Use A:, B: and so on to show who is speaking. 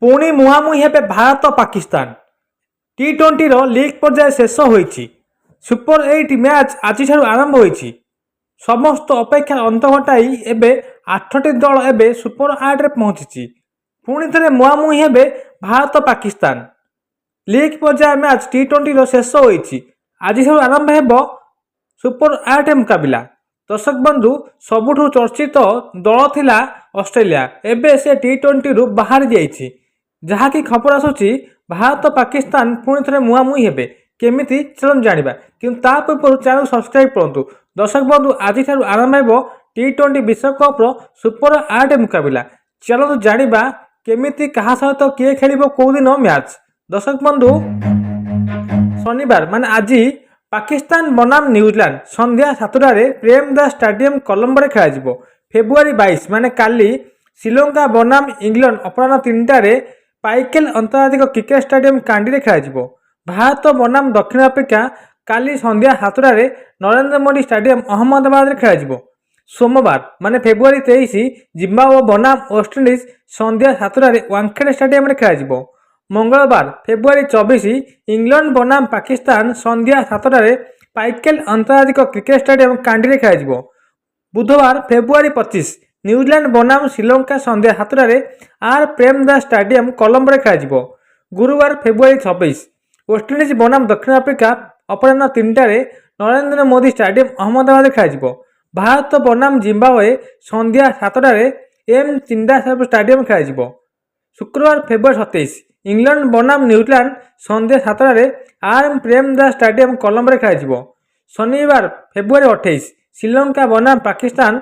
A: পুଣି ମୁହାଁମୁହିଁ ହେବେ ଭାରତ ପାକିସ୍ତାନ। ଟି-20ର ଲିଗ୍ ପର୍ଯ୍ୟାୟ ଶେଷ ହୋଇଛି। ସୁପର 8 ମ୍ୟାଚ୍ ଆଜିଠାରୁ ଆରମ୍ଭ ହୋଇଛି। ସମସ୍ତ ଅପେକ୍ଷାର ଅନ୍ତ ଘଟାଇ ଏବେ 8ଟି ଦଳ ଏବେ ସୁପର 8ରେ ପହଞ୍ଚିଛି। ପୁଣି ଥରେ ମୁହାଁମୁହିଁ ହେବେ ଭାରତ ପାକିସ୍ତାନ। ଲିଗ୍ ପର୍ଯ୍ୟାୟ ମ୍ୟାଚ୍ ଟି-20ର ଶେଷ ହୋଇଛି। ଆଜିଠାରୁ ଆରମ୍ଭ ହେବ ସୁପର 8 ମୁକାବିଲା। ଦର୍ଶକ ବନ୍ଧୁ, ସବୁଠୁ ଚର୍ଚ୍ଚିତ ଦଳ ଥିଲା ଅଷ୍ଟ୍ରେଲିଆ। ଏବେ ସେ ଟି-20ରୁ ବାହାରି ଯାଇଛି। ଯାହାକି ଖବର ଆସୁଛି ଭାରତ ପାକିସ୍ତାନ ପୁଣି ଥରେ ମୁହାଁମୁହିଁ ହେବେ। କେମିତି ଚାଲନ୍ତୁ ଜାଣିବା, କିନ୍ତୁ ତା ପୂର୍ବରୁ ଚ୍ୟାନେଲ ସବସ୍କ୍ରାଇବ୍ କରନ୍ତୁ। ଦର୍ଶକ ବନ୍ଧୁ, ଆଜିଠାରୁ ଆରମ୍ଭ ହେବ ଟି-20 ବିଶ୍ୱକପ୍ର ସୁପର 8 ମୁକାବିଲା। ଚାଲନ୍ତୁ ଜାଣିବା କେମିତି କାହା ସହିତ କିଏ ଖେଳିବ କେଉଁ ଦିନ ମ୍ୟାଚ୍। ଦର୍ଶକ ବନ୍ଧୁ, ଶନିବାର ମାନେ ଆଜି ପାକିସ୍ତାନ ବନାମ ନ୍ୟୁଜିଲାଣ୍ଡ ସନ୍ଧ୍ୟା 7ଟାରେ ପ୍ରେମଦାସ ଷ୍ଟାଡିୟମ କଲମ୍ବୋରେ ଖେଳାଯିବ। ଫେବୃଆରୀ 22 ମାନେ କାଲି ଶ୍ରୀଲଙ୍କା ବନାମ ଇଂଲଣ୍ଡ ଅପରାହ୍ନ 3ଟାରେ ପାଇକେଲ ଆନ୍ତର୍ଜାତିକ କ୍ରିକେଟ ଷ୍ଟାଡିୟମ କାଣ୍ଡିରେ ଖେଳାଯିବ। ଭାରତ ବନାମ ଦକ୍ଷିଣ ଆଫ୍ରିକା କାଲି ସନ୍ଧ୍ୟା 7ଟାରେ ନରେନ୍ଦ୍ର ମୋଦି ଷ୍ଟାଡିୟମ ଅହମ୍ମଦାବାଦରେ ଖେଳାଯିବ। ସୋମବାର ମାନେ ଫେବୃଆରୀ 23 ଜିମ୍ବାୱେ ବନାମ ୱେଷ୍ଟଇଣ୍ଡିଜ ସନ୍ଧ୍ୟା 7ଟାରେ ୱାନଖେଡେ ଷ୍ଟାଡିୟମରେ ଖେଳାଯିବ। ମଙ୍ଗଳବାର ଫେବୃଆରୀ 24 ଇଂଲଣ୍ଡ ବନାମ ପାକିସ୍ତାନ ସନ୍ଧ୍ୟା 7ଟାରେ ପାଇକେଲ ଆନ୍ତର୍ଜାତିକ କ୍ରିକେଟ ଷ୍ଟାଡିୟମ କାଣ୍ଡିରେ ଖେଳାଯିବ। ବୁଧବାର ଫେବୃଆରୀ 25 ନ୍ୟୁଜିଲାଣ୍ଡ ବନାମ ଶ୍ରୀଲଙ୍କା ସନ୍ଧ୍ୟା 7ଟାରେ ଆର୍ ପ୍ରେମଦାସ ଷ୍ଟାଡିୟମ କଲମ୍ବୋରେ ଖେଳାଯିବ। ଗୁରୁବାର ଫେବୃଆରୀ 26 ୱେଷ୍ଟଇଣ୍ଡିଜ ବନାମ ଦକ୍ଷିଣ ଆଫ୍ରିକା ଅପରାହ୍ନ 3ଟାରେ ନରେନ୍ଦ୍ର ମୋଦି ଷ୍ଟାଡିୟମ ଅହମ୍ମଦାବାଦରେ ଖେଳାଯିବ। ଭାରତ ବନାମ ଜିମ୍ବାୱେ ସନ୍ଧ୍ୟା 7ଟାରେ ଏମ୍ ଚିଦାମ୍ବରମ ଷ୍ଟାଡିୟମ ଖେଳାଯିବ। ଶୁକ୍ରବାର ଫେବୃଆରୀ 27 ଇଂଲଣ୍ଡ ବନାମ ନ୍ୟୁଜିଲାଣ୍ଡ ସନ୍ଧ୍ୟା 7ଟାରେ ଆର୍ ପ୍ରେମଦାସ ଷ୍ଟାଡିୟମ କଲମ୍ବୋରେ ଖେଳାଯିବ। ଶନିବାର ଫେବୃଆରୀ 28 ଶ୍ରୀଲଙ୍କା ବନାମ ପାକିସ୍ତାନ